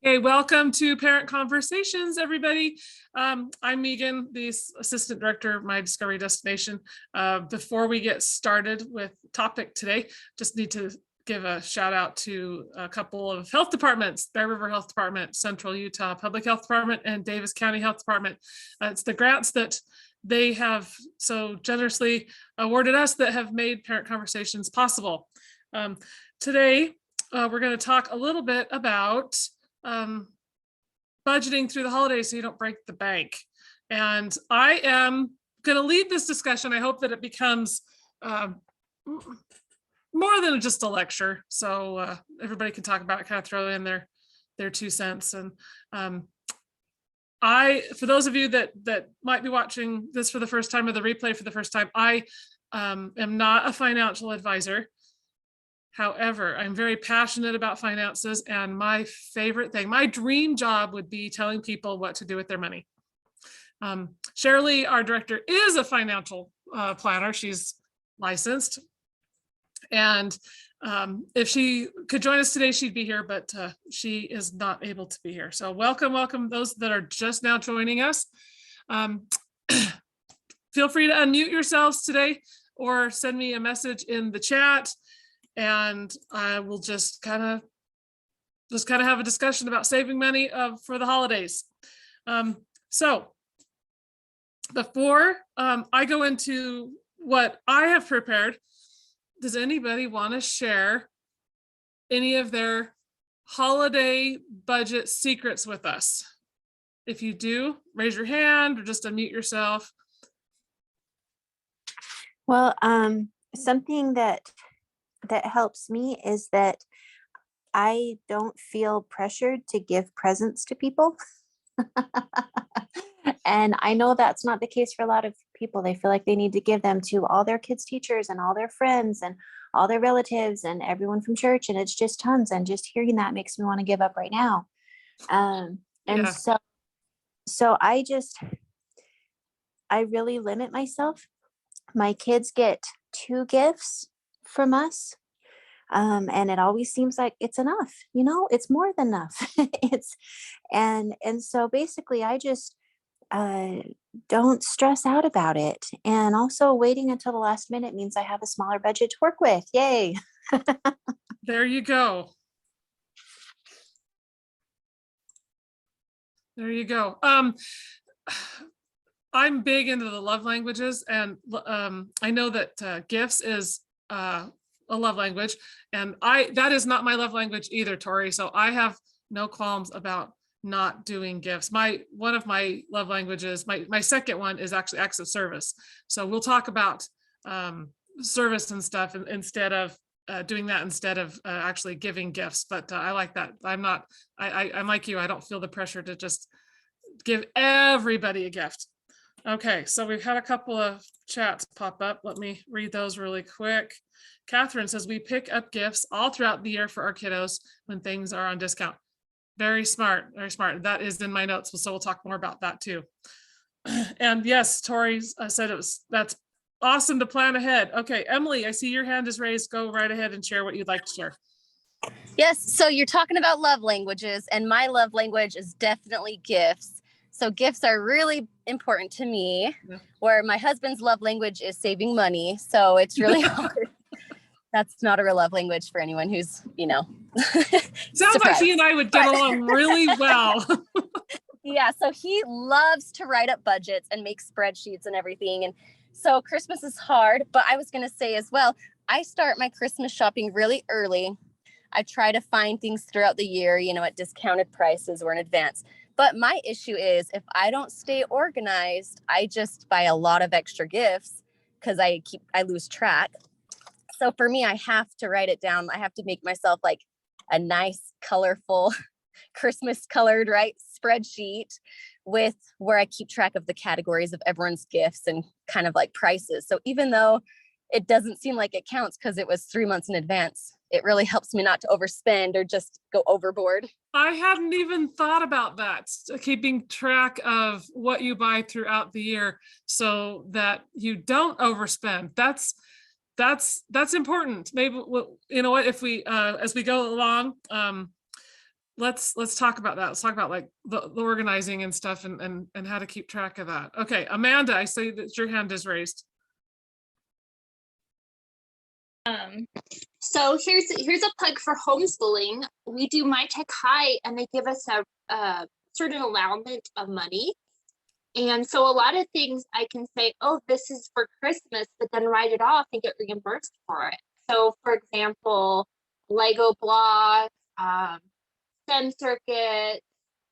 Hey, welcome to Parent Conversations, everybody. I'm Meagan, the Assistant Director of my Discovery Destination. Before we get started with the topic today, just need to give a shout out to a couple of health departments: Bear River Health Department, Central Utah Public Health Department, and Davis County Health Department. It's the grants that they have so generously awarded us that have made Parent Conversations possible. Today, we're going to talk a little bit about budgeting through the holidays so you don't break the bank. And I am going to lead this discussion. I hope that it becomes more than just a lecture, so everybody can talk about it, kind of throw in their 2 cents. And for those of you that might be watching this for the first time or the replay for the first time, I am not a financial advisor. However, I'm very passionate about finances, and my favorite thing, my dream job, would be telling people what to do with their money. Shirley, our director, is a financial planner. She's licensed, and if she could join us today, she'd be here, but she is not able to be here. So welcome those that are just now joining us. Feel free to unmute yourselves today or send me a message in the chat, and I will just kind of have a discussion about saving money for the holidays. So before I go into what I have prepared, does anybody want to share any of their holiday budget secrets with us? If you do, raise your hand or just unmute yourself. Well, something that helps me is that I don't feel pressured to give presents to people. And I know that's not the case for a lot of people. They feel like they need to give them to all their kids' teachers and all their friends and all their relatives and everyone from church. And it's just tons. And just hearing that makes me want to give up right now. So I really limit myself. My kids get 2 gifts from us. And it always seems like it's enough, it's more than enough. And so basically I just don't stress out about it. And also waiting until the last minute means I have a smaller budget to work with. Yay. There you go. There you go. I'm big into the love languages, and I know that gifts is a love language, and that is not my love language either, Tori. So I have no qualms about not doing gifts. One of my love languages, my second one, is actually acts of service. So we'll talk about service and stuff instead of doing that instead of actually giving gifts. But I like that. I'm like you. I don't feel the pressure to just give everybody a gift. Okay, so we've had a couple of chats pop up. Let me read those really quick. Catherine says, we pick up gifts all throughout the year for our kiddos when things are on discount. Very smart, very smart. That is in my notes, so we'll talk more about that too. And yes, Tori said that's awesome to plan ahead. Okay, Emily, I see your hand is raised. Go right ahead and share what you'd like to share. Yes, so you're talking about love languages, and my love language is definitely gifts. So gifts are really important to me, where my husband's love language is saving money. So it's really hard. That's not a real love language for anyone who's, Sounds like he and I would get along really well. Yeah, so he loves to write up budgets and make spreadsheets and everything. And so Christmas is hard, but I was going to say as well, I start my Christmas shopping really early. I try to find things throughout the year, at discounted prices or in advance. But my issue is if I don't stay organized, I just buy a lot of extra gifts because I lose track. So for me, I have to write it down. I have to make myself like a nice, colorful, Christmas colored, spreadsheet with where I keep track of the categories of everyone's gifts and kind of like prices. So even though it doesn't seem like it counts because it was 3 months in advance, it really helps me not to overspend or just go overboard. I hadn't even thought about that. Keeping track of what you buy throughout the year so that you don't overspend. That's important. Maybe, if we, as we go along, let's talk about that. Let's talk about like the organizing and stuff and how to keep track of that. Okay, Amanda, I see that your hand is raised. So here's a plug for homeschooling. We do My Tech High, and they give us a certain allowance of money. And so a lot of things I can say, oh, this is for Christmas, but then write it off and get reimbursed for it. So for example, Lego blocks, STEM circuits,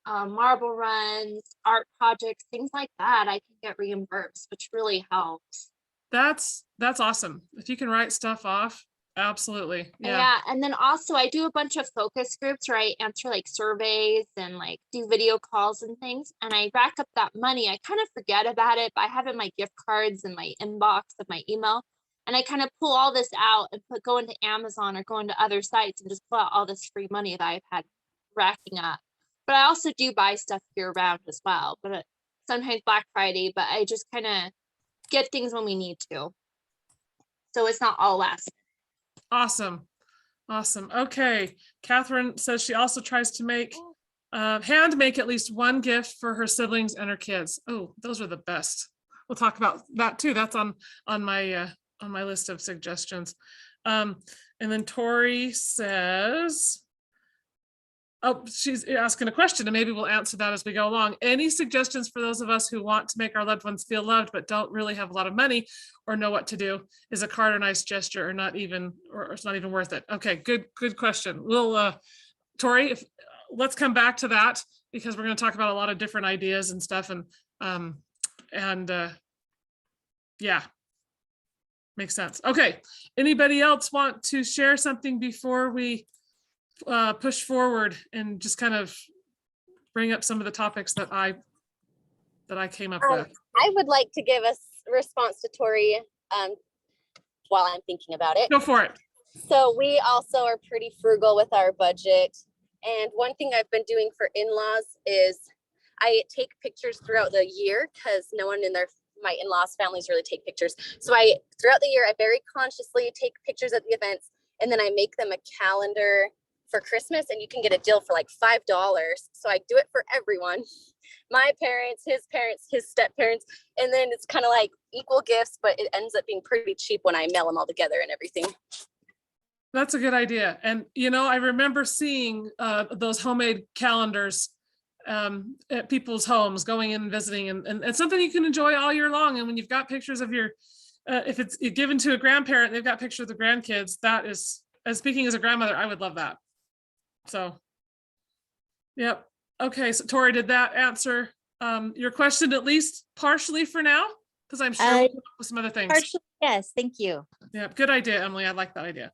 marble runs, art projects, things like that, I can get reimbursed, which really helps. That's awesome. If you can write stuff off, absolutely. Yeah. And then also I do a bunch of focus groups where I answer like surveys and like do video calls and things. And I rack up that money. I kind of forget about it, but I have it in my gift cards and my inbox of my email. And I kind of pull all this out and go into Amazon or go into other sites and just pull out all this free money that I've had racking up. But I also do buy stuff year round as well, but sometimes Black Friday, but I just kind of get things when we need to. So it's not all last. Awesome. Okay. Catherine says she also tries to hand make at least one gift for her siblings and her kids. Oh, those are the best. We'll talk about that too. That's on my list of suggestions. And then Tori says, oh, she's asking a question and maybe we'll answer that as we go along. Any suggestions for those of us who want to make our loved ones feel loved, but don't really have a lot of money or know what to do? Is a card a nice gesture or it's not even worth it? Okay, good question. We'll, Tori, let's come back to that because we're going to talk about a lot of different ideas and stuff yeah, makes sense. Okay, anybody else want to share something before we push forward and just kind of bring up some of the topics that I came up with? I would like to give a response to Tori while I'm thinking about it. Go for it. So we also are pretty frugal with our budget. And one thing I've been doing for in-laws is I take pictures throughout the year because no one in my in-laws families really take pictures. So throughout the year, I very consciously take pictures at the events and then I make them a calendar for Christmas, and you can get a deal for like $5. So I do it for everyone, my parents, his step parents, and then it's kind of like equal gifts, but it ends up being pretty cheap when I mail them all together and everything. That's a good idea. And I remember seeing those homemade calendars at people's homes, going in and visiting, and it's something you can enjoy all year long. And when you've got pictures of your if it's given to a grandparent, they've got pictures of the grandkids, that is, as speaking as a grandmother, I would love that. So, yep. Okay, so Tori, did that answer your question at least partially for now? Because I'm sure we'll come up with some other things. Partially, yes, thank you. Yeah, good idea, Emily. I like that idea.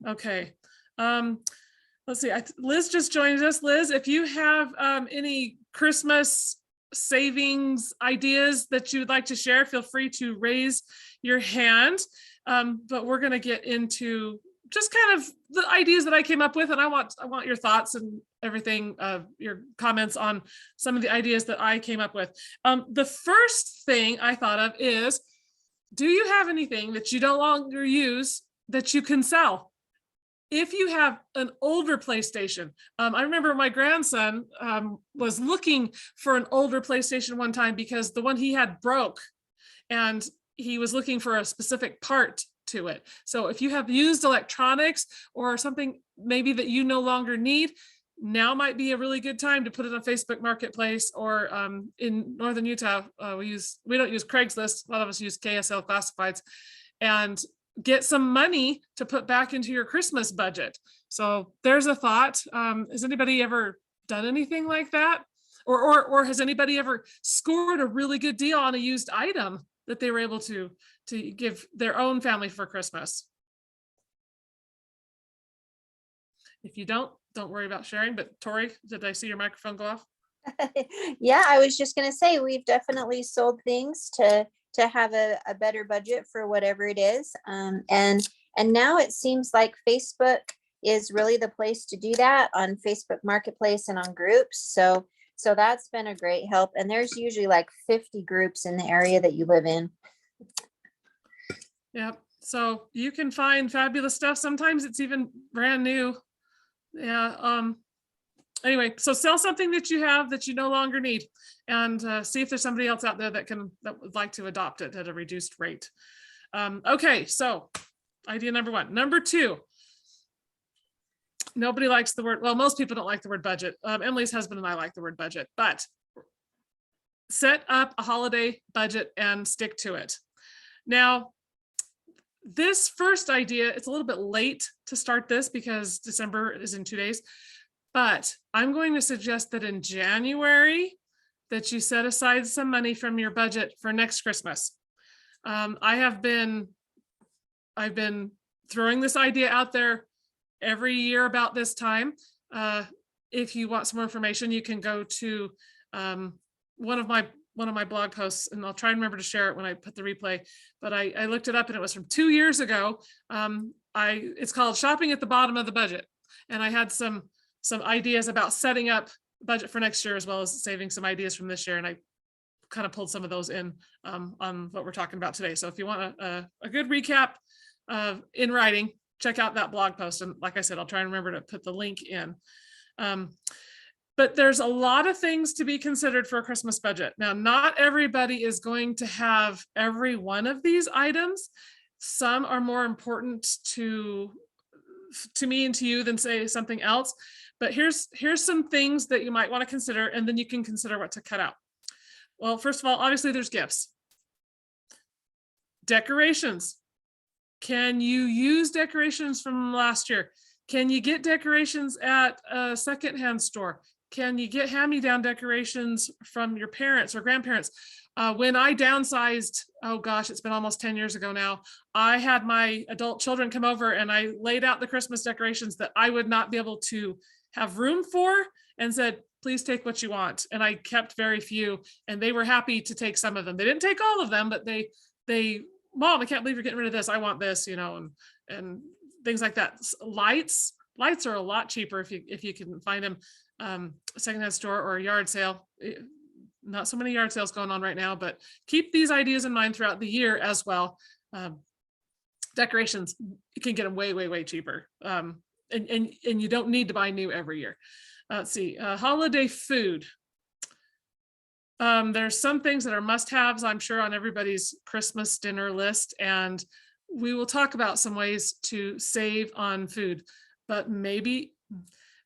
Okay. Let's see. Liz just joined us. Liz, if you have any Christmas savings ideas that you would like to share, feel free to raise your hand. But we're going to get into just kind of the ideas that I came up with, and I want your thoughts and everything, your comments on some of the ideas that I came up with. The first thing I thought of is, do you have anything that you no longer use that you can sell? If you have an older PlayStation, I remember my grandson was looking for an older PlayStation one time because the one he had broke, and he was looking for a specific part to it. So if you have used electronics or something maybe that you no longer need, now might be a really good time to put it on Facebook Marketplace, or in Northern Utah, we don't use Craigslist. A lot of us use KSL Classifieds, and get some money to put back into your Christmas budget. So there's a thought. Has anybody ever done anything like that? Or has anybody ever scored a really good deal on a used item that they were able to give their own family for Christmas? If you don't worry about sharing. But Tori, did I see your microphone go off? Yeah, I was just going to say, we've definitely sold things to have a better budget for whatever it is. And now it seems like Facebook is really the place to do that, on Facebook Marketplace and on groups. So that's been a great help. And there's usually like 50 groups in the area that you live in. Yep. So you can find fabulous stuff. Sometimes it's even brand new. Yeah. Anyway, so sell something that you have that you no longer need, and see if there's somebody else out there that would like to adopt it at a reduced rate. Okay, so idea number one. Number two, nobody likes the word, well, most people don't like the word budget. Emily's husband and I like the word budget, but set up a holiday budget and stick to it. Now, this first idea, it's a little bit late to start this because December is in 2 days, but I'm going to suggest that in January that you set aside some money from your budget for next Christmas. I've been throwing this idea out there every year about this time. If you want some more information, you can go to one of my blog posts, and I'll try and remember to share it when I put the replay, but I looked it up and it was from 2 years ago. It's called Shopping at the Bottom of the Budget. And I had some ideas about setting up budget for next year, as well as saving some ideas from this year. And I kind of pulled some of those in on what we're talking about today. So if you want a good recap in writing, check out that blog post. And like I said, I'll try and remember to put the link in. But there's a lot of things to be considered for a Christmas budget. Now, not everybody is going to have every one of these items. Some are more important to me and to you than say something else. But here's some things that you might want to consider, and then you can consider what to cut out. Well, first of all, obviously there's gifts. Decorations. Can you use decorations from last year? Can you get decorations at a secondhand store? Can you get hand-me-down decorations from your parents or grandparents? When I downsized, oh gosh, it's been almost 10 years ago now, I had my adult children come over and I laid out the Christmas decorations that I would not be able to have room for and said, please take what you want. And I kept very few, and they were happy to take some of them. They didn't take all of them, but they, Mom, I can't believe you're getting rid of this. I want this, and things like that. Lights are a lot cheaper if you can find them. A secondhand store or a yard sale. Not so many yard sales going on right now, but keep these ideas in mind throughout the year as well. Decorations, you can get them way, way, way cheaper. And you don't need to buy new every year. Let's see, holiday food. There's some things that are must-haves, I'm sure, on everybody's Christmas dinner list, and we will talk about some ways to save on food, but maybe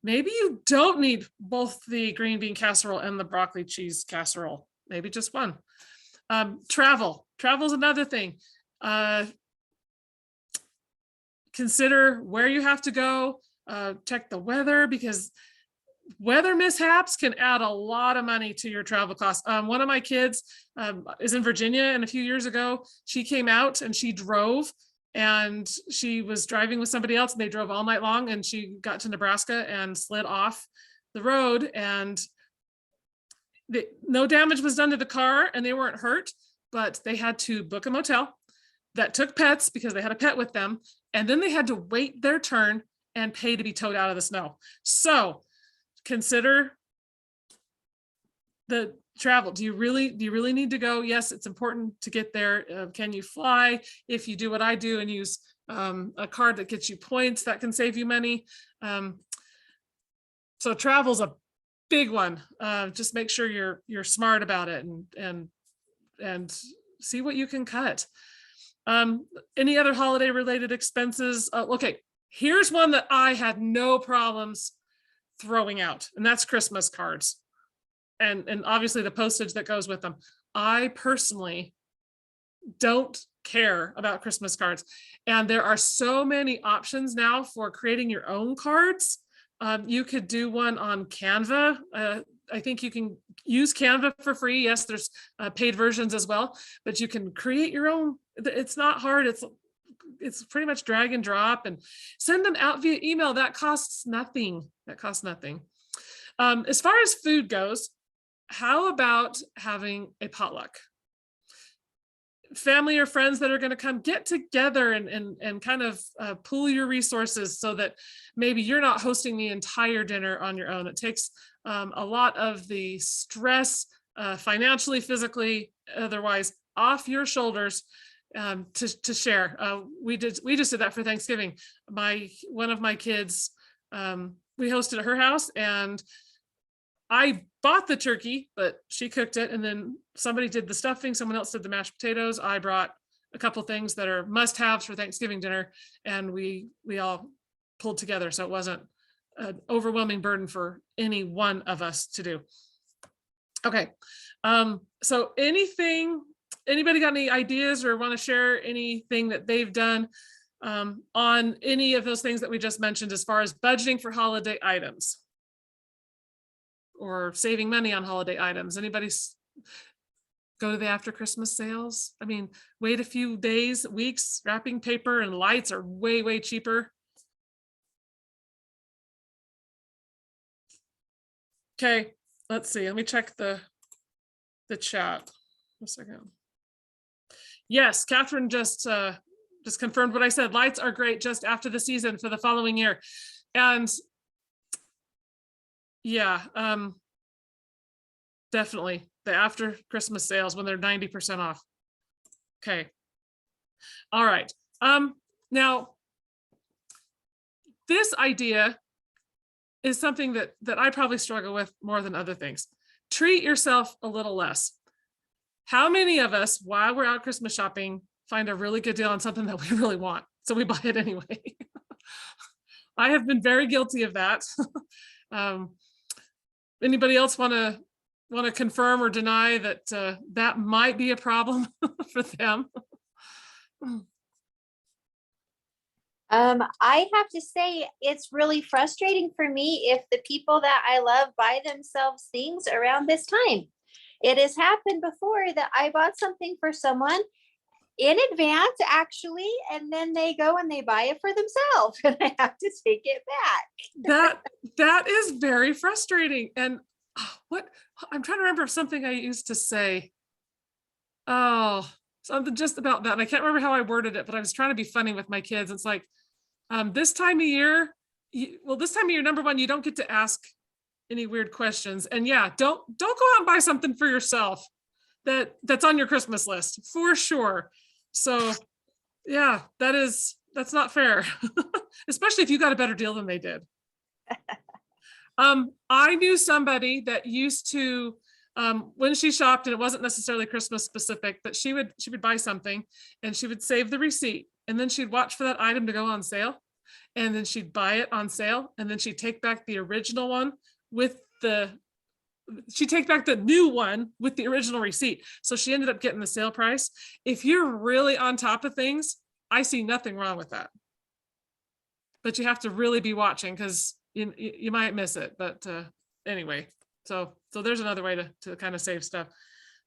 you don't need both the green bean casserole and the broccoli cheese casserole, maybe just one. Travel is another thing. Consider where you have to go, check the weather, because weather mishaps can add a lot of money to your travel costs. One of my kids is in Virginia, and a few years ago, she came out and she drove, and she was driving with somebody else, and they drove all night long, and she got to Nebraska and slid off the road, and no damage was done to the car and they weren't hurt, but they had to book a motel that took pets because they had a pet with them. And then they had to wait their turn and pay to be towed out of the snow. So consider the travel. Do you really need to go? Yes, it's important to get there. Can you fly? If you do what I do and use a card that gets you points, that can save you money. So travel's a big one. Just make sure you're smart about it and see what you can cut. Any other holiday related expenses? Okay, here's one that I had no problems throwing out, and that's Christmas cards. And obviously the postage that goes with them. I personally don't care about Christmas cards. And there are so many options now for creating your own cards. You could do one on Canva. I think you can use Canva for free. Yes, there's paid versions as well, but you can create your own. It's not hard. It's pretty much drag and drop and send them out via email. That costs nothing. As far as food goes, how about having a potluck? Family or friends that are going to come get together and kind of pool your resources so that maybe you're not hosting the entire dinner on your own. It takes a lot of the stress financially, physically, otherwise off your shoulders to share. We just did that for Thanksgiving. One of my kids we hosted at her house, and I bought the turkey, but she cooked it, and then somebody did the stuffing, someone else did the mashed potatoes. I brought a couple things that are must-haves for Thanksgiving dinner, and we all pulled together, so it wasn't an overwhelming burden for any one of us to do. Okay, so anybody got any ideas or want to share anything that they've done on any of those things that we just mentioned as far as budgeting for holiday items or saving money on holiday items? Anybody go to the after Christmas sales? I mean, wait a few days, weeks, wrapping paper and lights are way, way cheaper. Okay, let's see. Let me check the chat. A second. Yes, Catherine just confirmed what I said. Lights are great just after the season for the following year. And yeah, definitely the after Christmas sales when they're 90% off. Okay. All right. Now this idea is something that I probably struggle with more than other things. Treat yourself a little less. How many of us, while we're out Christmas shopping, find a really good deal on something that we really want, so we buy it anyway? I have been very guilty of that. Anybody else want to confirm or deny that that might be a problem for them? I have to say it's really frustrating for me if the people that I love buy themselves things around this time. It has happened before that I bought something for someone in advance, actually, and then they go and they buy it for themselves, and I have to take it back. That is very frustrating. And what I'm trying to remember something I used to say. Oh, something just about that. And I can't remember how I worded it, but I was trying to be funny with my kids. It's like, this time of year, number one, you don't get to ask any weird questions. And yeah, don't go out and buy something for yourself that's on your Christmas list for sure. So yeah, that's not fair, especially if you got a better deal than they did. I knew somebody that used to, when she shopped, and it wasn't necessarily Christmas specific, but she would buy something and she would save the receipt, and then she'd watch for that item to go on sale, and then she'd buy it on sale, and then she'd take back the original one she'd take back the new one with the original receipt. So she ended up getting the sale price. If you're really on top of things, I see nothing wrong with that. But you have to really be watching, because you might miss it. But anyway, so there's another way to kind of save stuff.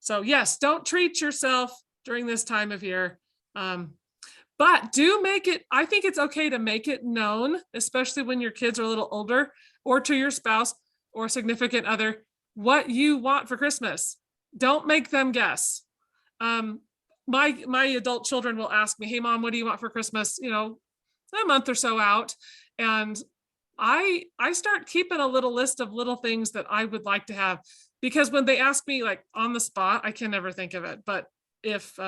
So yes, don't treat yourself during this time of year. But do make it, I think it's okay to make it known, especially when your kids are a little older, or to your spouse or significant other, what you want for Christmas. Don't make them guess. My adult children will ask me, hey mom, what do you want for Christmas? A month or so out. And I start keeping a little list of little things that I would like to have, because when they ask me like on the spot, I can never think of it. But if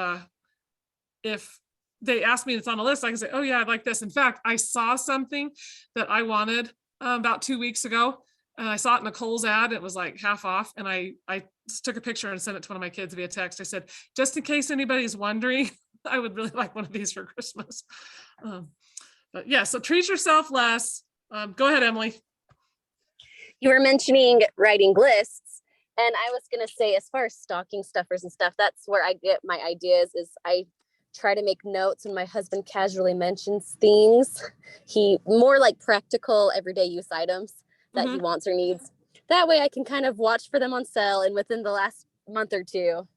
they ask me, it's on a list, I can say, oh yeah, I'd like this. In fact, I saw something that I wanted about 2 weeks ago, and I saw it in a Kohl's ad. It was like half off, and I just took a picture and sent it to one of my kids via text. I said, just in case anybody's wondering, I would really like one of these for Christmas. But yeah, so treat yourself less. Go ahead, Emily. You were mentioning writing lists, and I was going to say, as far as stocking stuffers and stuff, that's where I get my ideas. Is I try to make notes when my husband casually mentions things. He more like practical everyday use items that he wants or needs. That way I can kind of watch for them on sale, and within the last month or two,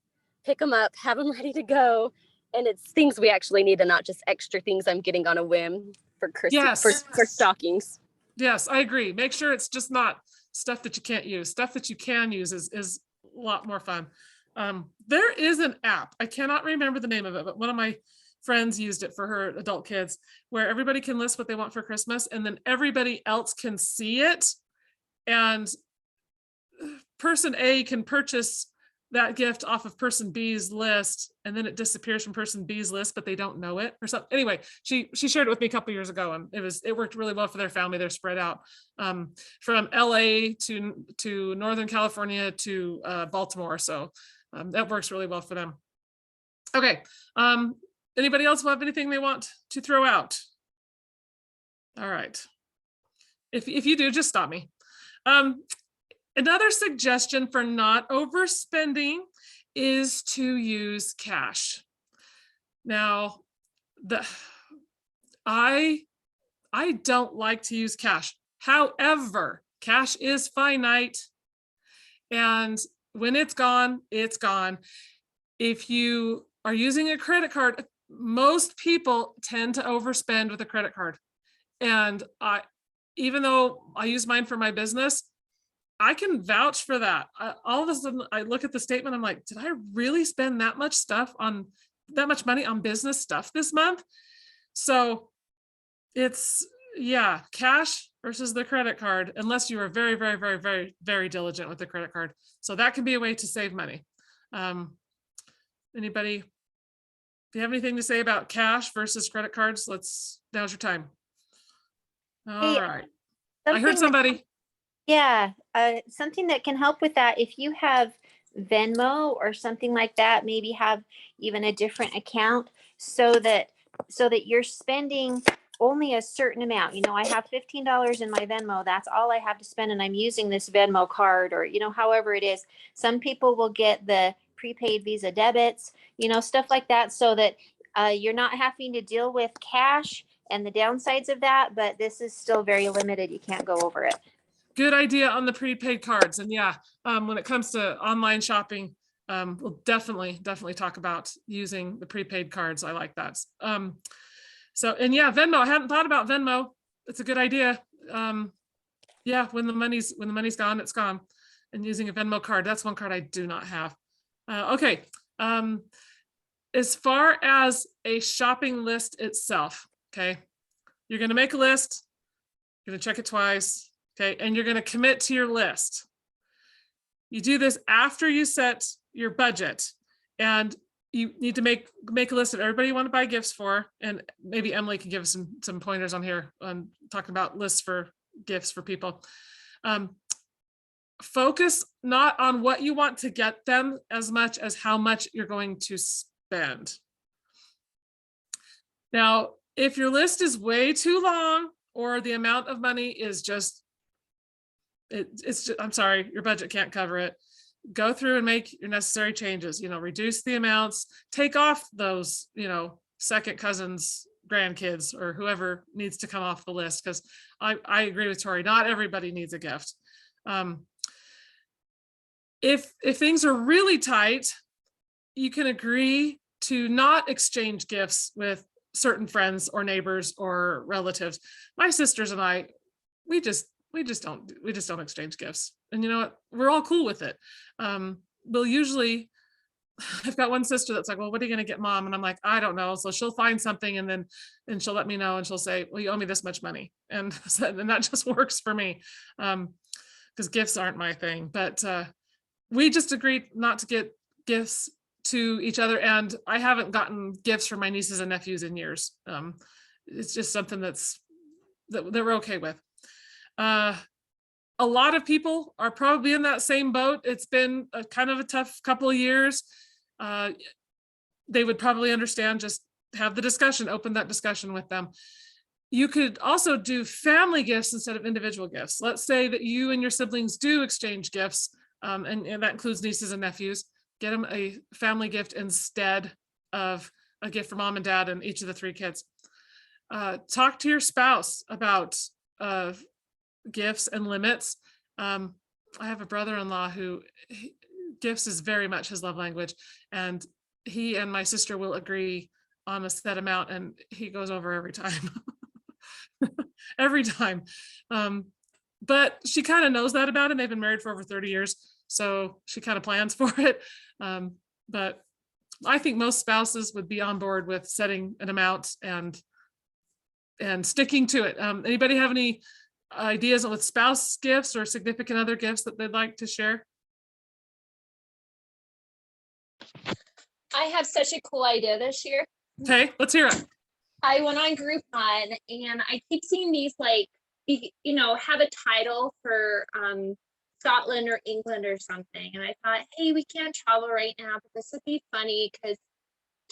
pick them up, have them ready to go. And it's things we actually need and not just extra things I'm getting on a whim for Christmas, Yes. for stockings. Yes, I agree. Make sure it's just not stuff that you can't use. Stuff that you can use is a lot more fun. There is an app, I cannot remember the name of it, but one of my friends used it for her adult kids, where everybody can list what they want for Christmas, and then everybody else can see it. And person A can purchase that gift off of person B's list, and then it disappears from person B's list, but they don't know it or something. Anyway, she shared it with me a couple years ago, and it worked really well for their family. They're spread out from LA to Northern California to Baltimore. So that works really well for them. Okay. Anybody else have anything they want to throw out? All right. If you do, just stop me. Another suggestion for not overspending is to use cash. Now, I don't like to use cash. However, cash is finite, and when it's gone, it's gone. If you are using a credit card, most people tend to overspend with a credit card. And even though I use mine for my business, I can vouch for that. All of a sudden, I look at the statement, I'm like, did I really spend that much money on business stuff this month? So it's, yeah, cash versus the credit card, unless you are very, very, very, very, very diligent with the credit card. So that can be a way to save money. Anybody, if you have anything to say about cash versus credit cards, now's your time. All right. I heard somebody. Yeah, something that can help with that, if you have Venmo or something like that, maybe have even a different account so that you're spending only a certain amount. You know, I have $15 in my Venmo. That's all I have to spend, and I'm using this Venmo card, or, you know, however it is. Some people will get the prepaid Visa debits, you know, stuff like that, so that you're not having to deal with cash and the downsides of that, but this is still very limited. You can't go over it. Good idea on the prepaid cards. And yeah, when it comes to online shopping, we'll definitely talk about using the prepaid cards. I like that. So, and yeah, Venmo, I hadn't thought about Venmo. It's a good idea. Yeah, when the money's gone, it's gone. And using a Venmo card, that's one card I do not have. Okay. As far as a shopping list itself, okay, you're going to make a list, you're going to check it twice. Okay, and you're going to commit to your list. You do this after you set your budget, and you need to make a list of everybody you want to buy gifts for. And maybe Emily can give us some pointers on here on talking about lists for gifts for people. Focus not on what you want to get them as much as how much you're going to spend. Now, if your list is way too long, or the amount of money is just I'm sorry, your budget can't cover it, go through and make your necessary changes, you know, reduce the amounts, take off those, you know, second cousins, grandkids, or whoever needs to come off the list. Because I agree with Tori, not everybody needs a gift. If things are really tight, you can agree to not exchange gifts with certain friends or neighbors or relatives. My sisters and I, we just don't exchange gifts. And you know what? We're all cool with it. We'll usually, I've got one sister that's like, well, what are you going to get Mom? And I'm like, I don't know. So she'll find something, and she'll let me know, and she'll say, well, you owe me this much money. And that just works for me. Because gifts aren't my thing. But we just agreed not to get gifts to each other. And I haven't gotten gifts from my nieces and nephews in years. It's just something that we're okay with. A lot of people are probably in that same boat. It's been a kind of a tough couple of years. They would probably understand, just have the discussion, open that discussion with them. You could also do family gifts instead of individual gifts. Let's say that you and your siblings do exchange gifts, and that includes nieces and nephews. Get them a family gift instead of a gift for Mom and Dad and each of the 3 kids. Talk to your spouse about gifts and limits. I have a brother-in-law who gifts is very much his love language, and he and my sister will agree on a set amount, and he goes over every time. Every time. But she kind of knows that about him. They've been married for over 30 years, so she kind of plans for it. But I think most spouses would be on board with setting an amount and sticking to it. Anybody have any ideas with spouse gifts or significant other gifts that they'd like to share? I have such a cool idea this year. Okay, let's hear it. I went on Groupon and I keep seeing these like, have a title for Scotland or England or something. And I thought, hey, we can't travel right now, but this would be funny because,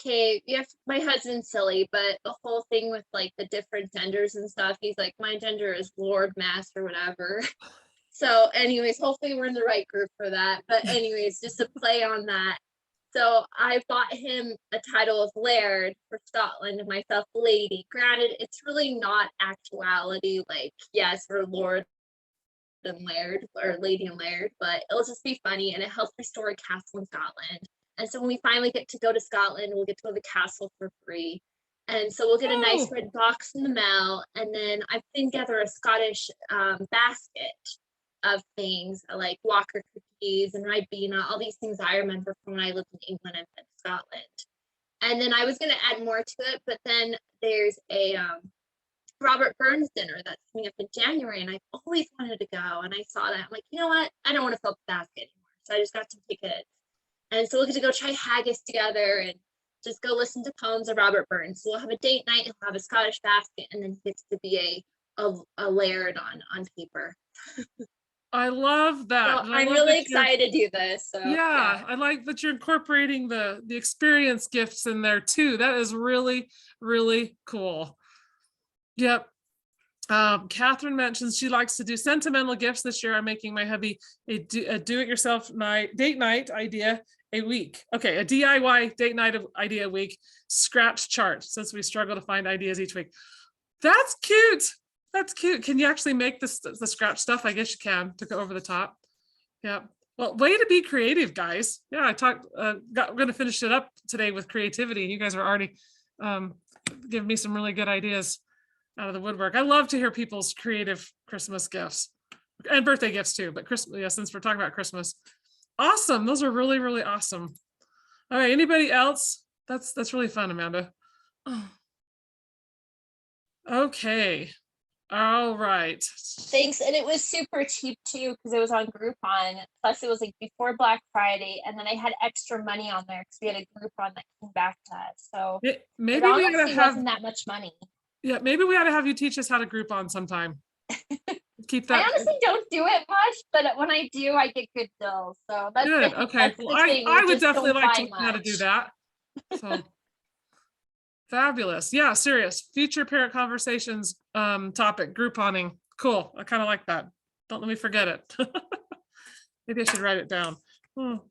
okay, my husband's silly, but the whole thing with like the different genders and stuff, he's like, my gender is Lord, Master, whatever. So anyways, hopefully we're in the right group for that. But anyways, just to play on that. So I bought him a title of Laird for Scotland and myself Lady. Granted, it's really not actuality. Like, yes, we're Lord and Laird or Lady and Laird, but it'll just be funny and it helps restore a castle in Scotland. And so when we finally get to go to Scotland, we'll get to go to the castle for free. And so we'll get a nice Oh. red box in the mail. And then I've put together a Scottish basket of things like Walker cookies and Ribena, all these things I remember from when I lived in England and Scotland. And then I was going to add more to it, but then there's a Robert Burns dinner that's coming up in January, and I've always wanted to go. And I saw that. I'm like, you know what? I don't want to fill the basket anymore. So I just got some tickets. And so we'll get to go try haggis together and just go listen to poems of Robert Burns. So we'll have a date night, he'll have a Scottish basket, and then he gets to be a Laird on paper. I love that. So I'm really excited to do this. So yeah, I like that you're incorporating the experience gifts in there too. That is really, really cool. Yep. Catherine mentions she likes to do sentimental gifts. This year I'm making my hubby a do-it-yourself date night idea a week. Okay, a DIY date night idea a week, scratch chart, since we struggle to find ideas each week. That's cute. That's cute. Can you actually make the scratch stuff? I guess you can, to go over the top. Yeah. Well, way to be creative, guys. Yeah, I talked, we're going to finish it up today with creativity. You guys are already giving me some really good ideas out of the woodwork. I love to hear people's creative Christmas gifts and birthday gifts too, but Christmas, yeah, since we're talking about Christmas. Awesome. Those are really, really awesome. All right. Anybody else? That's really fun, Amanda. Oh. Okay. All right. Thanks. And it was super cheap too, because it was on Groupon. Plus it was like before Black Friday. And then I had extra money on there because we had a Groupon that came back to us. So maybe it we ought to honestly have wasn't that much money. Yeah, maybe we ought to have you teach us how to Groupon sometime. Keep that. I honestly don't do it much, but when I do, I get good deals. So that's Good. Okay. Well, I would definitely like to learn how to do that. So fabulous. Yeah, serious. Future parent conversations topic, Grouponing. Cool. I kind of like that. Don't let me forget it. Maybe I should write it down.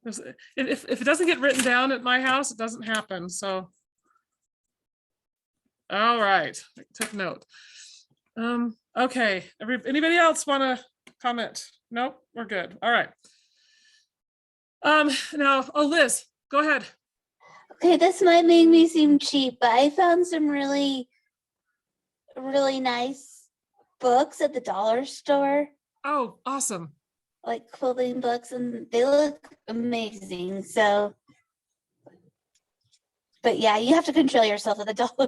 If it doesn't get written down at my house, it doesn't happen. So all right, I took note. Okay, anybody else want to comment? Nope, we're good. All right. Now, Liz, go ahead. Okay, this might make me seem cheap, but I found some really, really nice books at the dollar store. Oh, awesome. Like clothing books, and they look amazing. So, but yeah, you have to control yourself at the dollar.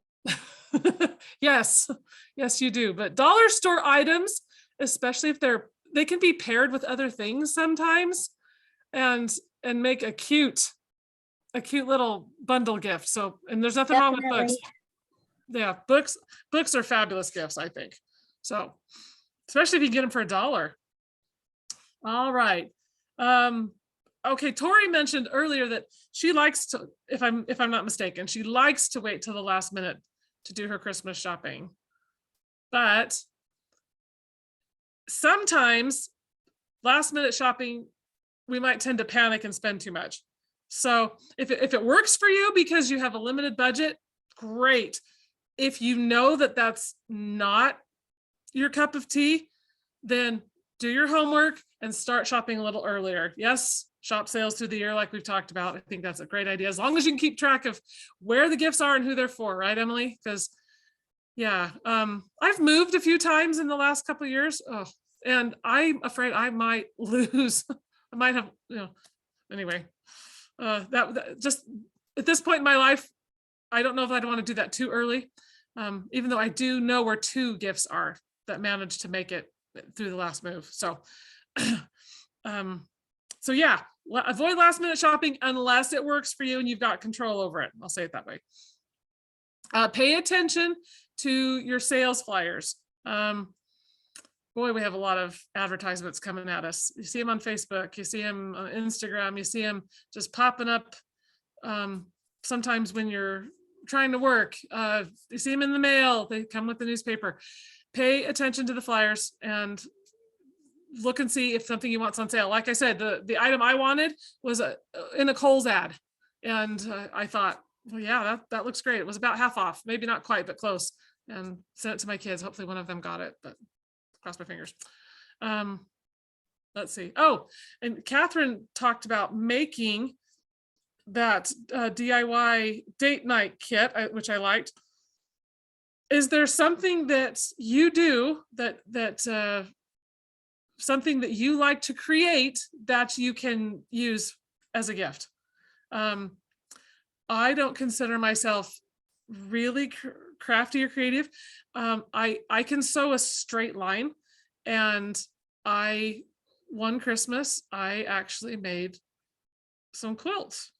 Yes, you do. But dollar store items, especially if they can be paired with other things sometimes, and make a cute little bundle gift. So, and there's nothing wrong with books. Yeah, books are fabulous gifts, I think. So, especially if you get them for $1. All right. Okay, Tori mentioned earlier that she likes to, if I'm not mistaken, she likes to wait till the last minute to do her Christmas shopping. But sometimes last minute shopping, we might tend to panic and spend too much. So if it works for you because you have a limited budget, great. If you know that that's not your cup of tea, then do your homework and start shopping a little earlier. Yes, shop sales through the year like we've talked about. I think that's a great idea, as long as you can keep track of where the gifts are and who they're for, right, Emily? Because yeah, I've moved a few times in the last couple of years. Oh, and I'm afraid I might lose. I might have, anyway, that just at this point in my life, I don't know if I'd want to do that too early. Even though I do know where 2 gifts are that managed to make it through the last move. So, so yeah, avoid last minute shopping unless it works for you and you've got control over it. I'll say it that way. Pay attention to your sales flyers. Boy, we have a lot of advertisements coming at us. You see them on Facebook, you see them on Instagram, you see them just popping up. Sometimes when you're trying to work, you see them in the mail, they come with the newspaper. Pay attention to the flyers and look and see if something you want's on sale. Like I said, the item I wanted was in a Kohl's ad. And I thought, well, yeah, that looks great. It was about half off, maybe not quite, but close. And sent it to my kids. Hopefully one of them got it, but cross my fingers. Let's see. Oh, and Catherine talked about making that DIY date night kit, which I liked. Is there something that you do that something that you like to create that you can use as a gift? I don't consider myself really crafty or creative. I can sew a straight line, and one Christmas I actually made some quilts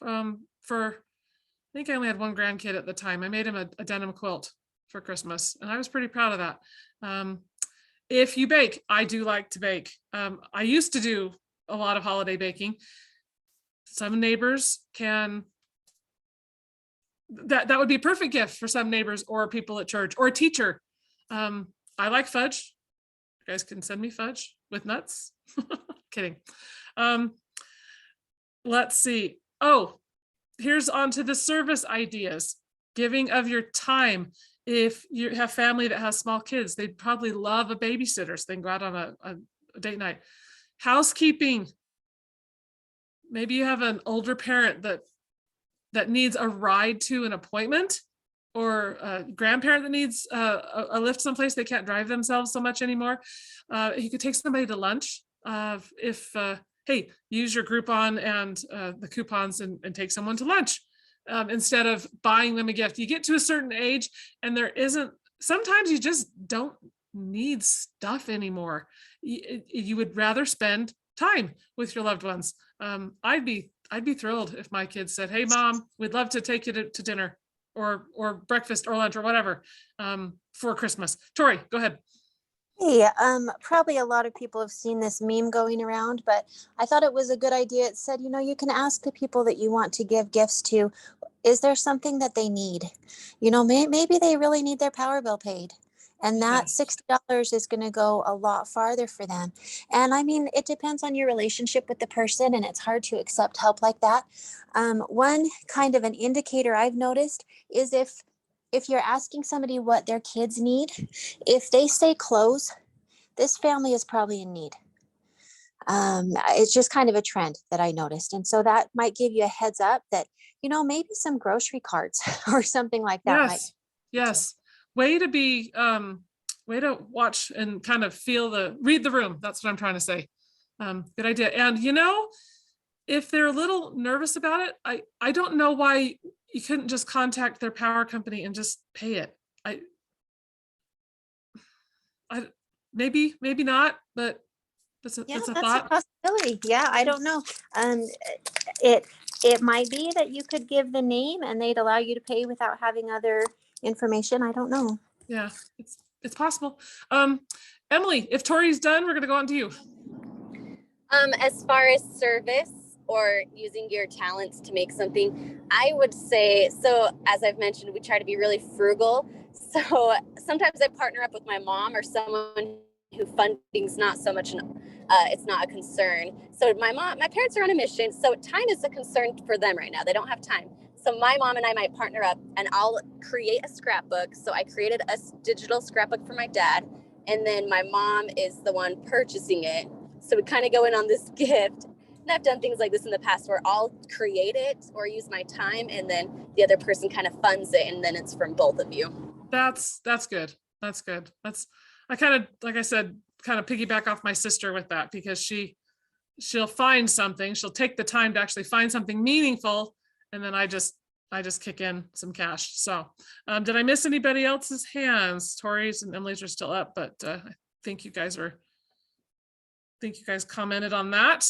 for, I think I only had one grandkid at the time. I made him a denim quilt for Christmas, and I was pretty proud of that. If you bake, I do like to bake. I used to do a lot of holiday baking. Some neighbors can, that would be a perfect gift for some neighbors or people at church or a teacher. I like fudge. You guys can send me fudge with nuts. Kidding. Let's see. Oh, here's onto the service ideas. Giving of your time. If you have family that has small kids, they'd probably love a babysitter so they can go out on a date night. Housekeeping. Maybe you have an older parent that needs a ride to an appointment, or a grandparent that needs a lift someplace they can't drive themselves so much anymore. You could take somebody to lunch. Hey, use your Groupon and the coupons and take someone to lunch instead of buying them a gift. You get to a certain age and sometimes you just don't need stuff anymore. You would rather spend time with your loved ones. I'd be thrilled if my kids said, "Hey mom, we'd love to take you to dinner or breakfast or lunch or whatever for Christmas." Tori, go ahead. Hey, probably a lot of people have seen this meme going around, but I thought it was a good idea. It said, you can ask the people that you want to give gifts to, is there something that they need? Maybe they really need their power bill paid. And that $60 is going to go a lot farther for them. And I mean, it depends on your relationship with the person, and it's hard to accept help like that. One kind of an indicator I've noticed is if you're asking somebody what their kids need, if they say clothes, this family is probably in need. It's just kind of a trend that I noticed. And so that might give you a heads up that, maybe some grocery carts or something like that. Yes. Way to watch and kind of read the room. That's what I'm trying to say. Good idea. And if they're a little nervous about it, I don't know why you couldn't just contact their power company and just pay it. Maybe not, but that's a thought. A possibility. Yeah, I don't know. It might be that you could give the name and they'd allow you to pay without having other information. I don't know. Yeah, it's possible. Emily, if Tori's done, we're gonna go on to you. As far as service or using your talents to make something, I would say, so as I've mentioned, we try to be really frugal. So sometimes I partner up with my mom or someone who funding's not so much, it's not a concern. So my parents are on a mission. So time is a concern for them right now. They don't have time. So my mom and I might partner up and I'll create a scrapbook. So I created a digital scrapbook for my dad. And then my mom is the one purchasing it. So we kind of go in on this gift. And I've done things like this in the past where I'll create it or use my time and then the other person kind of funds it. And then it's from both of you. That's good. That's good. I kind of, like I said, kind of piggyback off my sister with that, because she'll find something, she'll take the time to actually find something meaningful. And then I just kick in some cash. So did I miss anybody else's hands? Tori's and Emily's are still up, but I think you guys are think you guys commented on that.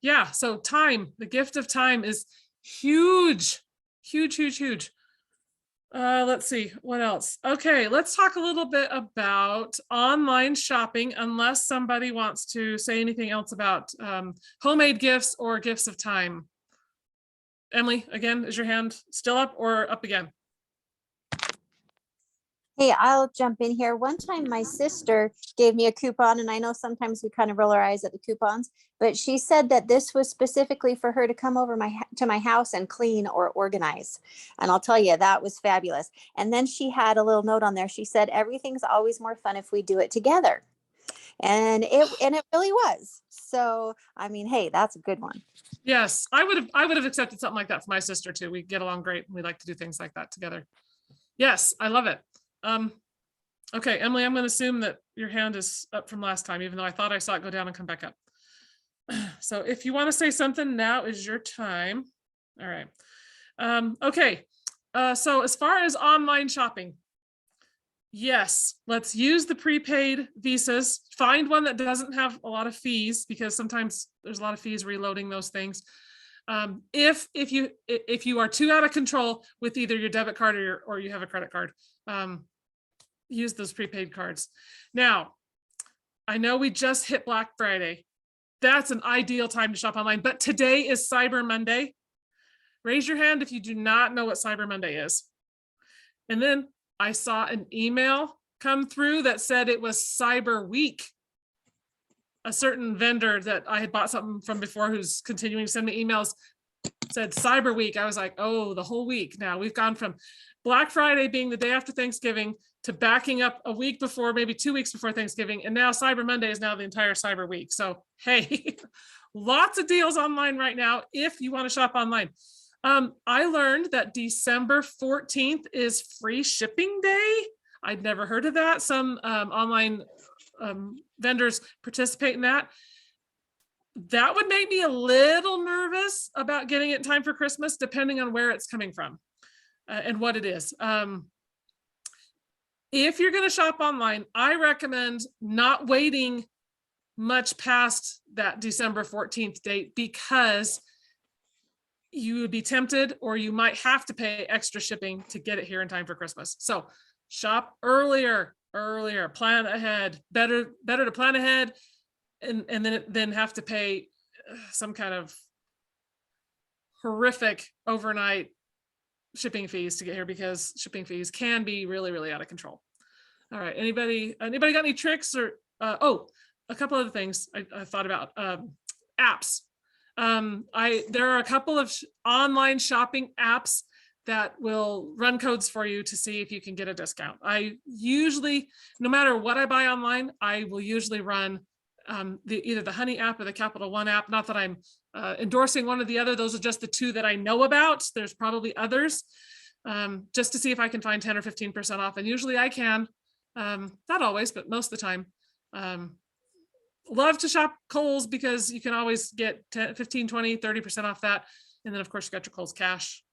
Yeah, so time, the gift of time is huge, huge, huge, huge. Let's see, what else? Okay, let's talk a little bit about online shopping, unless somebody wants to say anything else about homemade gifts or gifts of time. Emily, again, is your hand still up or up again? Hey, I'll jump in here. One time my sister gave me a coupon, and I know sometimes we kind of roll our eyes at the coupons, but she said that this was specifically for her to come over to my house and clean or organize. And I'll tell you, that was fabulous. And then she had a little note on there. She said, everything's always more fun if we do it together. And it really was. So, I mean, hey, that's a good one. Yes, I would have accepted something like that for my sister too. We get along great and we like to do things like that together. Yes, I love it. Okay, Emily, I'm going to assume that your hand is up from last time, even though I thought I saw it go down and come back up. So if you want to say something, now is your time. All right. Okay. So as far as online shopping, yes, let's use the prepaid visas. Find one that doesn't have a lot of fees, because sometimes there's a lot of fees reloading those things. If you are too out of control with either your debit card or you have a credit card, use those prepaid cards. Now, I know we just hit Black Friday. That's an ideal time to shop online, but today is Cyber Monday. Raise your hand if you do not know what Cyber Monday is. And then I saw an email come through that said it was Cyber Week. A certain vendor that I had bought something from before, who's continuing to send me emails, said Cyber Week. I was like, oh, the whole week. Now we've gone from Black Friday being the day after Thanksgiving to backing up a week before, maybe 2 weeks before Thanksgiving. And now Cyber Monday is now the entire Cyber Week. So, hey, lots of deals online right now if you want to shop online. I learned that December 14th is free shipping day. I'd never heard of that. Some online vendors participate in that. That would make me a little nervous about getting it in time for Christmas, depending on where it's coming from and what it is. If you're going to shop online, I recommend not waiting much past that December 14th date, because you would be tempted, or you might have to pay extra shipping to get it here in time for Christmas. So shop earlier, plan ahead. Better to plan ahead and then have to pay some kind of horrific overnight shipping fees to get here, because shipping fees can be really, really out of control. All right, anybody got any tricks or a couple other things I thought about. Apps. There are a couple of online shopping apps that will run codes for you to see if you can get a discount. I usually, no matter what I buy online, I will usually run either the Honey app or the Capital One app. Not that I'm endorsing one or the other. Those are just the two that I know about. There's probably others, just to see if I can find 10 or 15% off. And usually I can, not always, but most of the time. Love to shop Kohl's, because you can always get 10, 15, 20, 30% off that. And then of course you got your Kohl's Cash.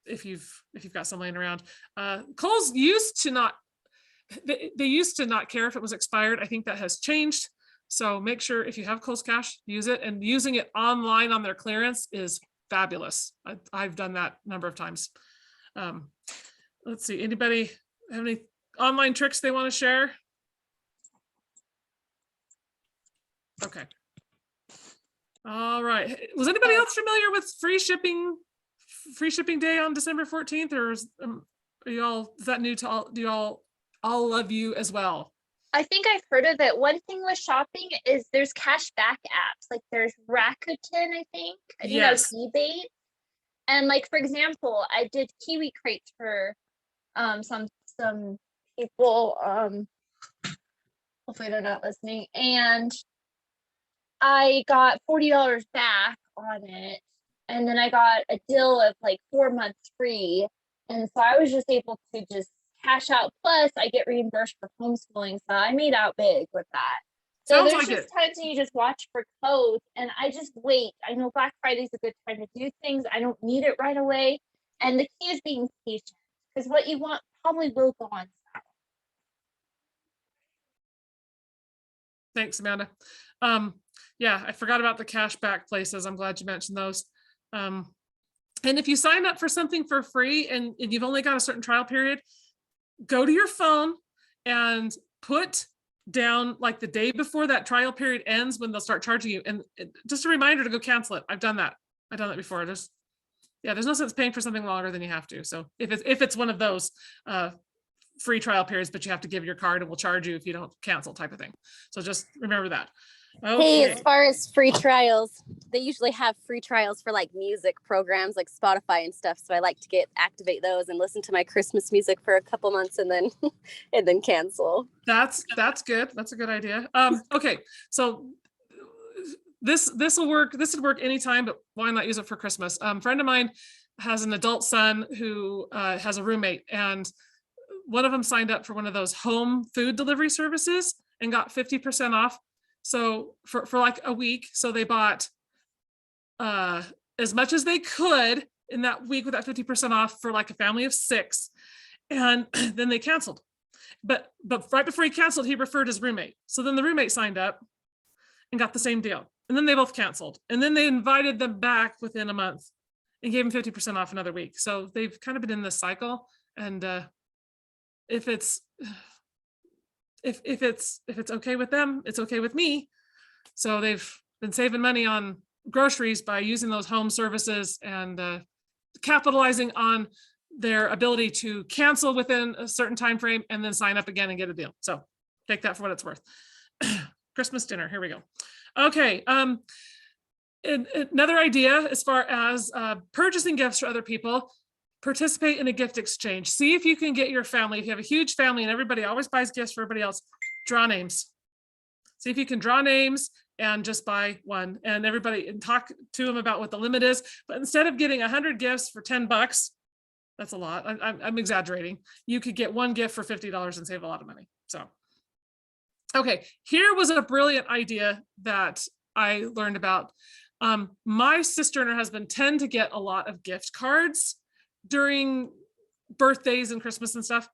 If you've got some laying around. Kohl's used to not, they used to not care if it was expired. I think that has changed. So make sure if you have Kohl's Cash, use it, and using it online on their clearance is fabulous. I've done that a number of times. Let's see, anybody have any online tricks they want to share? Okay. All right. Was anybody else familiar with free shipping day on December 14th, or is that new to all? Do all of you as well? I think I've heard of it. One thing with shopping is there's cash back apps. Like there's Rakuten, I think. Yes. EBay. And like, for example, I did Kiwi crates for some people. Hopefully they're not listening. And I got $40 back on it. And then I got a deal of like 4 months free. And so I was just able to just cash out. Plus I get reimbursed for homeschooling. So I made out big with that. So Sounds there's like just times when you just watch for codes, and I just wait. I know Black Friday is a good time to do things. I don't need it right away. And the key is being patient, because what you want probably will go on Thanks, Amanda. Yeah, I forgot about the cashback places. I'm glad you mentioned those. And if you sign up for something for free and you've only got a certain trial period, go to your phone and put down like the day before that trial period ends when they'll start charging you. And just a reminder to go cancel it. I've done that before. There's no sense paying for something longer than you have to. So if it's one of those free trial periods, but you have to give your card and we'll charge you if you don't cancel type of thing. So just remember that. Hey, Okay. as far as free trials, they usually have free trials for like music programs like Spotify and stuff. So I like to activate those and listen to my Christmas music for a couple months and then and then cancel. That's good. That's a good idea. Okay, so this will work. This would work anytime, but why not use it for Christmas? Friend of mine has an adult son who has a roommate, and one of them signed up for one of those home food delivery services and got 50% off. So for like a week, so they bought as much as they could in that week with that 50% off for like a family of 6, and then they canceled. But right before he canceled, he referred his roommate. So then the roommate signed up and got the same deal. And then they both canceled. And then they invited them back within a month and gave them 50% off another week. So they've kind of been in this cycle. And if it's okay with them, it's okay with me. So they've been saving money on groceries by using those home services and capitalizing on their ability to cancel within a certain time frame and then sign up again and get a deal. So take that for what it's worth. Christmas dinner, here we go. Okay, another idea as far as purchasing gifts for other people, participate in a gift exchange. See if you can get your family, if you have a huge family and everybody always buys gifts for everybody else, draw names. See if you can draw names and just buy one, and everybody and talk to them about what the limit is. But instead of getting 100 gifts for $10, that's a lot. I'm exaggerating. You could get one gift for $50 and save a lot of money. So, okay, here was a brilliant idea that I learned about. My sister and her husband tend to get a lot of gift cards during birthdays and Christmas and stuff.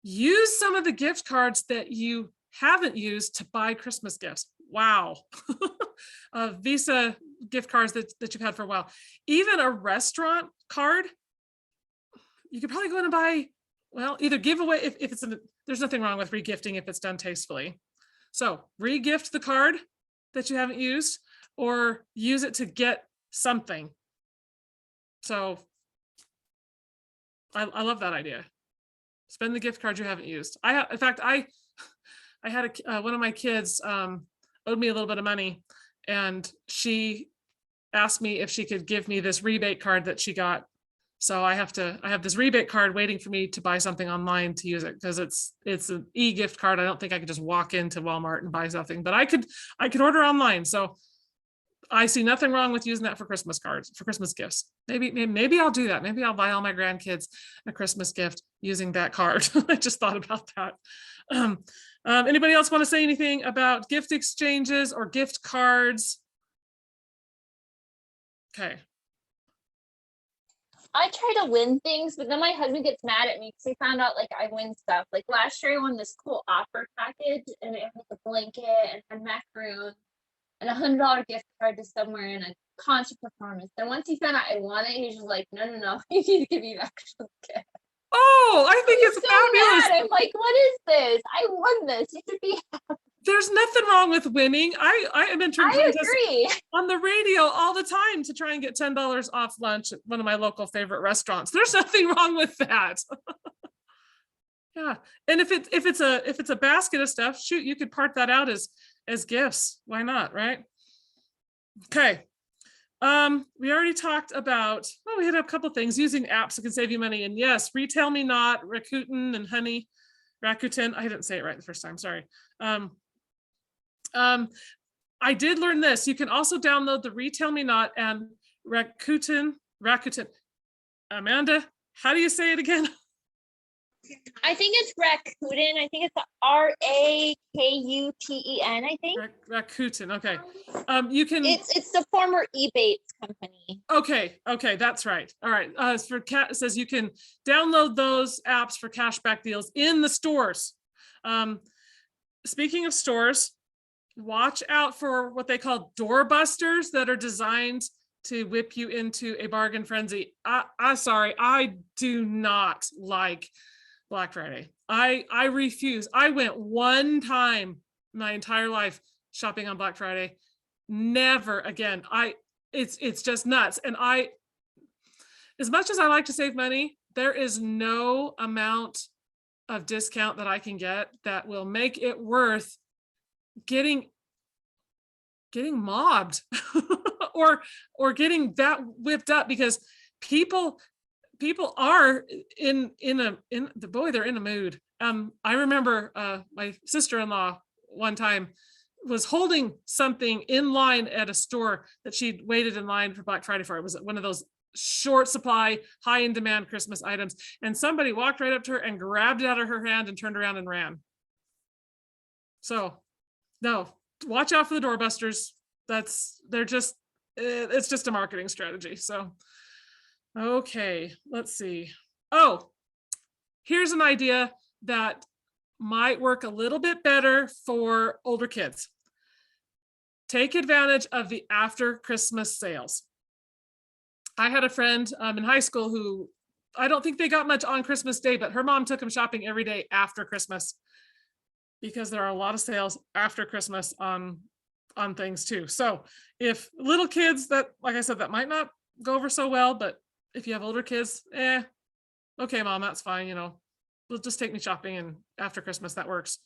Use some of the gift cards that you haven't used to buy Christmas gifts. Wow. Visa gift cards that you've had for a while. Even a restaurant card, you could probably go in and buy, well, either give away, if it's, there's nothing wrong with regifting if it's done tastefully. So regift the card that you haven't used or use it to get something. So I love that idea. Spend the gift card you haven't used. In fact, I had one of my kids owed me a little bit of money, and she asked me if she could give me this rebate card that she got. So I have this rebate card waiting for me to buy something online to use it, because it's an e-gift card. I don't think I could just walk into Walmart and buy something, but I could order online. So I see nothing wrong with using that for Christmas cards, for Christmas gifts. Maybe I'll do that. Maybe I'll buy all my grandkids a Christmas gift using that card. I just thought about that. Anybody else want to say anything about gift exchanges or gift cards? Okay. I try to win things, but then my husband gets mad at me because he found out like I win stuff. Like last year I won this cool offer package, and it had a blanket and had macaroon and $100 gift card to somewhere in a concert performance. Then once he found out I won it, he was just like, no, you need to give me the actual gift. Oh, I think it's so fabulous. Mad. I'm like, what is this? I won this. You should be happy. There's nothing wrong with winning. I am entering I agree. on the radio all the time to try and get $10 off lunch at one of my local favorite restaurants. There's nothing wrong with that. Yeah, and if it's a basket of stuff, shoot, you could part that out as gifts. Why not, right? Okay. We already talked about, well, we had a couple things, using apps that can save you money. And yes, Retail Me Not, Rakuten and Honey, Rakuten. I didn't say it right the first time, sorry. I did learn this. You can also download the Retail Me Not and Rakuten. Amanda, how do you say it again? I think it's Rakuten. I think it's Rakuten, I think. Rakuten, okay. You can. It's the former Ebates company. Okay, that's right. All right. It says you can download those apps for cashback deals in the stores. Speaking of stores, watch out for what they call doorbusters that are designed to whip you into a bargain frenzy. Sorry, I do not like Black Friday. I refuse. I went one time my entire life shopping on Black Friday. Never again. It's just nuts. And as much as I like to save money, there is no amount of discount that I can get that will make it worth getting mobbed or getting that whipped up, because people are in they're in a mood. I remember my sister-in-law one time was holding something in line at a store that she'd waited in line for Black Friday for. It was one of those short supply, high in demand Christmas items. And somebody walked right up to her and grabbed it out of her hand and turned around and ran. So no, watch out for the doorbusters. It's just a marketing strategy. So, okay, let's see. Oh, here's an idea that might work a little bit better for older kids. Take advantage of the after Christmas sales. I had a friend in high school who, I don't think they got much on Christmas Day, but her mom took them shopping every day after Christmas, because there are a lot of sales after Christmas on things too. So if little kids, that, like I said, that might not go over so well, but if you have older kids, okay, mom, that's fine. We'll just take me shopping, and after Christmas, that works.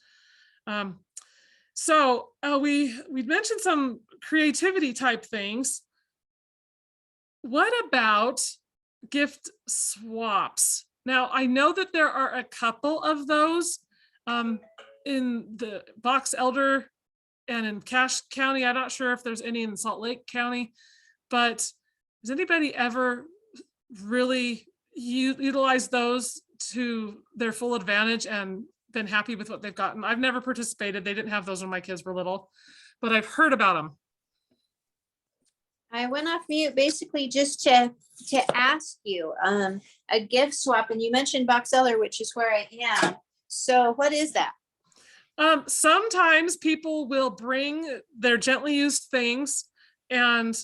So we mentioned some creativity type things. What about gift swaps? Now, I know that there are a couple of those in the Box Elder and in Cache County. I'm not sure if there's any in Salt Lake County, but has anybody ever really utilized those to their full advantage and been happy with what they've gotten? I've never participated. They didn't have those when my kids were little, but I've heard about them. I went off mute basically just to ask you a gift swap, and you mentioned Box Elder, which is where I am. So what is that? Sometimes people will bring their gently used things and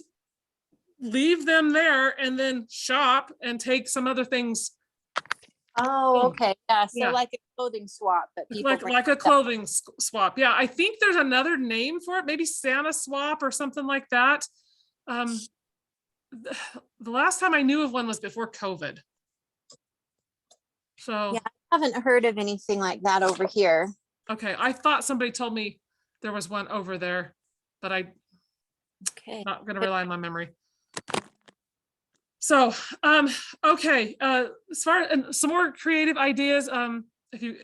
leave them there and then shop and take some other things. Oh, okay. Yeah. So Yeah. like a clothing swap, but people Like a clothing swap. Yeah, I think there's another name for it, maybe Santa swap or something like that. The last time I knew of one was before COVID. So Yeah, I haven't heard of anything like that over here. okay, I thought somebody told me there was one over there, but I'm Okay. not going to rely on my memory. So, okay, as far as some more creative ideas, if you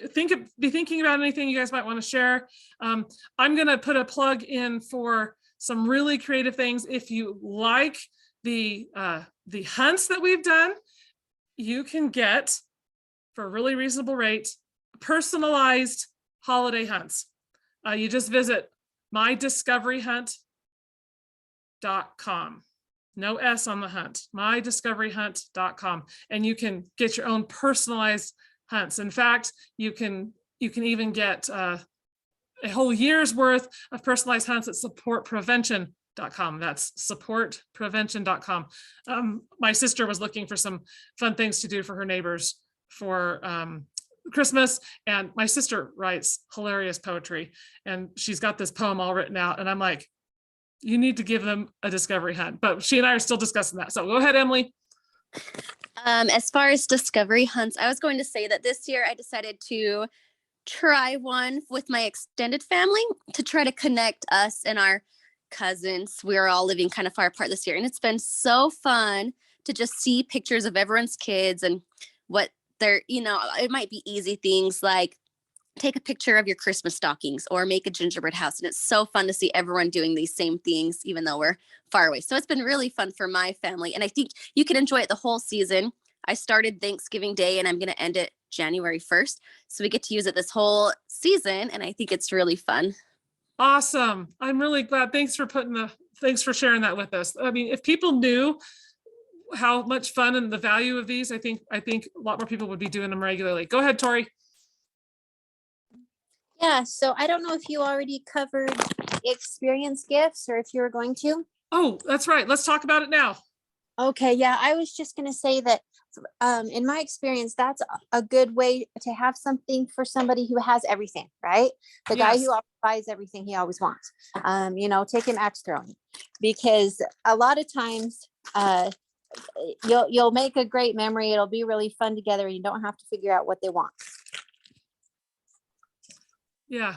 be thinking about anything you guys might want to share, I'm going to put a plug in for some really creative things. If you like the hunts that we've done, you can get, for a really reasonable rate, personalized holiday hunts. You just visit mydiscoveryhunt.com. No S on the hunt, mydiscoveryhunt.com. And you can get your own personalized hunts. In fact, you can even get a whole year's worth of personalized hunts at supportprevention.com. That's supportprevention.com. My sister was looking for some fun things to do for her neighbors for Christmas, and my sister writes hilarious poetry, and she's got this poem all written out, and I'm like, you need to give them a discovery hunt. But she and I are still discussing that. So go ahead, Emily. As far as discovery hunts, I was going to say that this year I decided to try one with my extended family to try to connect us and our cousins. We're all living kind of far apart this year, and it's been so fun to just see pictures of everyone's kids and what they're, it might be easy things like take a picture of your Christmas stockings or make a gingerbread house. And it's so fun to see everyone doing these same things, even though we're far away. So it's been really fun for my family. And I think you can enjoy it the whole season. I started Thanksgiving Day and I'm going to end it January 1st. So we get to use it this whole season. And I think it's really fun. Awesome. I'm really glad. Thanks for sharing that with us. I mean, if people knew how much fun and the value of these, I think a lot more people would be doing them regularly. Go ahead, Tori. Yeah, so I don't know if you already covered experience gifts, or if you were going to. Oh, that's right. Let's talk about it now. Okay, yeah, I was just going to say that in my experience, that's a good way to have something for somebody who has everything, right? The guy Yes. who always buys everything he always wants. Take him axe throwing, because a lot of times you'll make a great memory. It'll be really fun together. You don't have to figure out what they want. Yeah.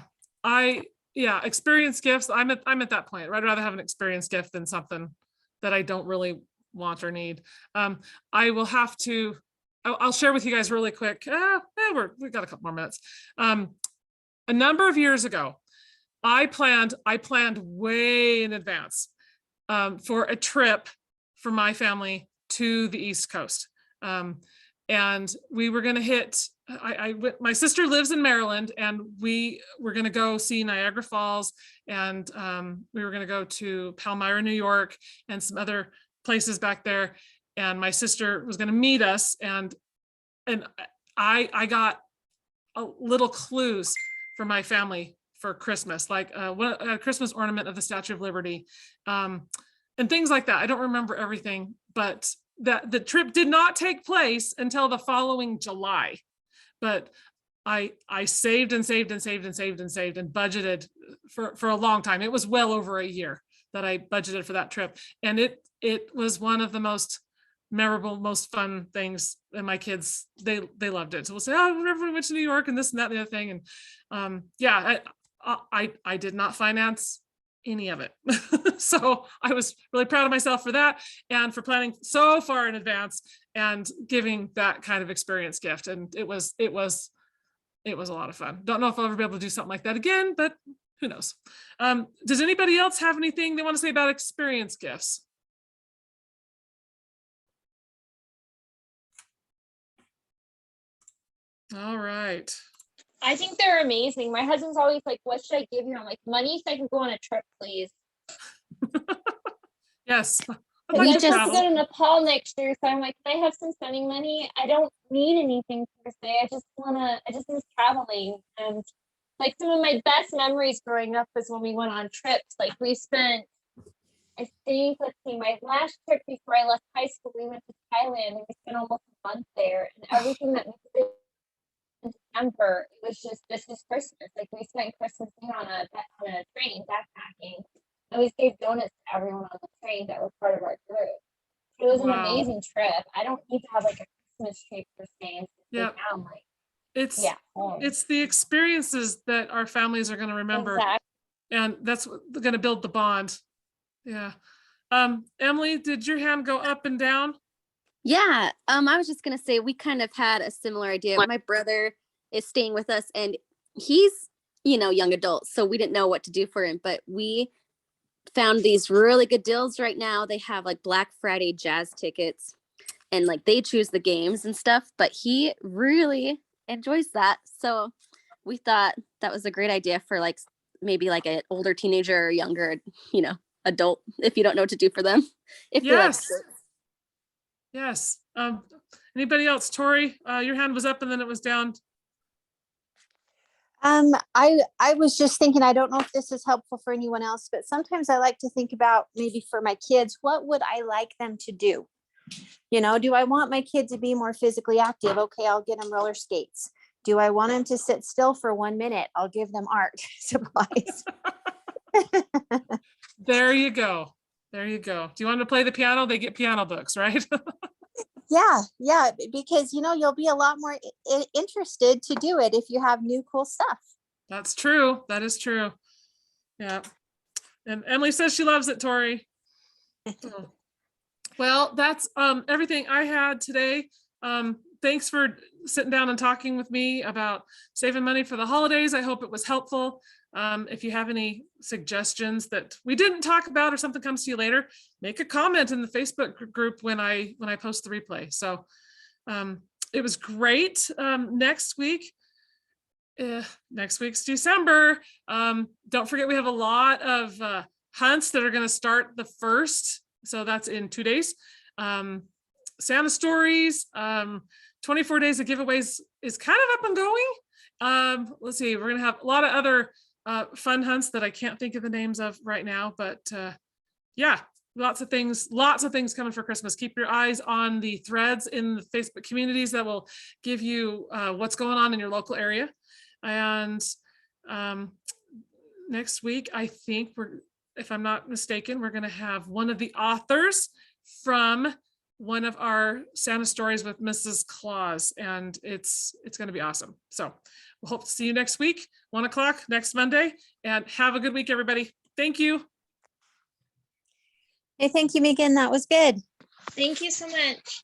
Experience gifts. I'm at that point. I'd rather have an experience gift than something that I don't really want or need. I'll share with you guys really quick. We've got a couple more minutes. A number of years ago, I planned way in advance for a trip for my family to the East Coast. And we were going to hit, my sister lives in Maryland, and we were going to go see Niagara Falls, and we were going to go to Palmyra, New York, and some other places back there. And my sister was going to meet us, and I got little clues for my family for Christmas, like a Christmas ornament of the Statue of Liberty, and things like that. I don't remember everything, but that the trip did not take place until the following July. But I saved and saved and saved and saved and saved and budgeted for a long time. It was well over a year that I budgeted for that trip, and it was one of the most memorable, most fun things. And my kids, they loved it. So we'll say, oh, whenever we went to New York and this and that and the other thing. And I did not finance any of it. So I was really proud of myself for that, and for planning so far in advance and giving that kind of experience gift. And it was a lot of fun. Don't know if I'll ever be able to do something like that again, but who knows? Does anybody else have anything they want to say about experience gifts? All right. I think they're amazing. My husband's always like, what should I give you? I'm like, money so I can go on a trip, please. Yes. I'd We like to just travel. go to Nepal next year, so I'm like, can I have some spending money? I don't need anything per se. I just miss traveling. And like some of my best memories growing up was when we went on trips. Like we spent, I think, let's see, my last trip before I left high school, we went to Thailand, and we spent almost a month there, and everything that we did in December, it was just, this is Christmas. Like we spent Christmas Eve on a train backpacking, and we gave donuts to everyone on the train that were part of our group. It was an Wow. amazing trip. I don't need to have like a Christmas tree per se. Yeah. It's the experiences that our families are going to remember. Exactly. And that's going to build the bond. Yeah. Emily, did your hand go up and down? Yeah, I was just gonna say we kind of had a similar idea. My brother is staying with us, and he's, young adult, so we didn't know what to do for him, but we found these really good deals right now. They have like Black Friday jazz tickets, and like they choose the games and stuff, but he really enjoys that. So we thought that was a great idea for like maybe like an older teenager or younger, adult, if you don't know what to do for them. If they like Yes. sports. Yes. Anybody else? Tori, your hand was up and then it was down. I was just thinking, I don't know if this is helpful for anyone else, but sometimes I like to think about, maybe for my kids, what would I like them to do? Do I want my kid to be more physically active? Okay, I'll get them roller skates. Do I want them to sit still for 1 minute? I'll give them art supplies. There you go. There you go. Do you want to play the piano? They get piano books, right? Yeah, because you'll be a lot more interested to do it if you have new cool stuff. That's true. That is true. Yeah. And Emily says she loves it, Tori. So, well, that's everything I had today. Thanks for sitting down and talking with me about saving money for the holidays. I hope it was helpful. If you have any suggestions that we didn't talk about or something comes to you later, make a comment in the Facebook group when I post the replay. So it was great. Next week's December. Don't forget, we have a lot of hunts that are going to start the 1st. So that's in 2 days. Santa Stories, 24 days of giveaways is kind of up and going. Let's see, we're going to have a lot of other fun hunts that I can't think of the names of right now, but yeah, lots of things coming for Christmas. Keep your eyes on the threads in the Facebook communities that will give you what's going on in your local area. And next week, I think if I'm not mistaken, we're going to have one of the authors from one of our Santa stories with Mrs. Claus, and it's going to be awesome. So we'll hope to see you next week, 1 o'clock next Monday, and have a good week, everybody. Thank you. Hey, thank you, Meagan. That was good. Thank you so much.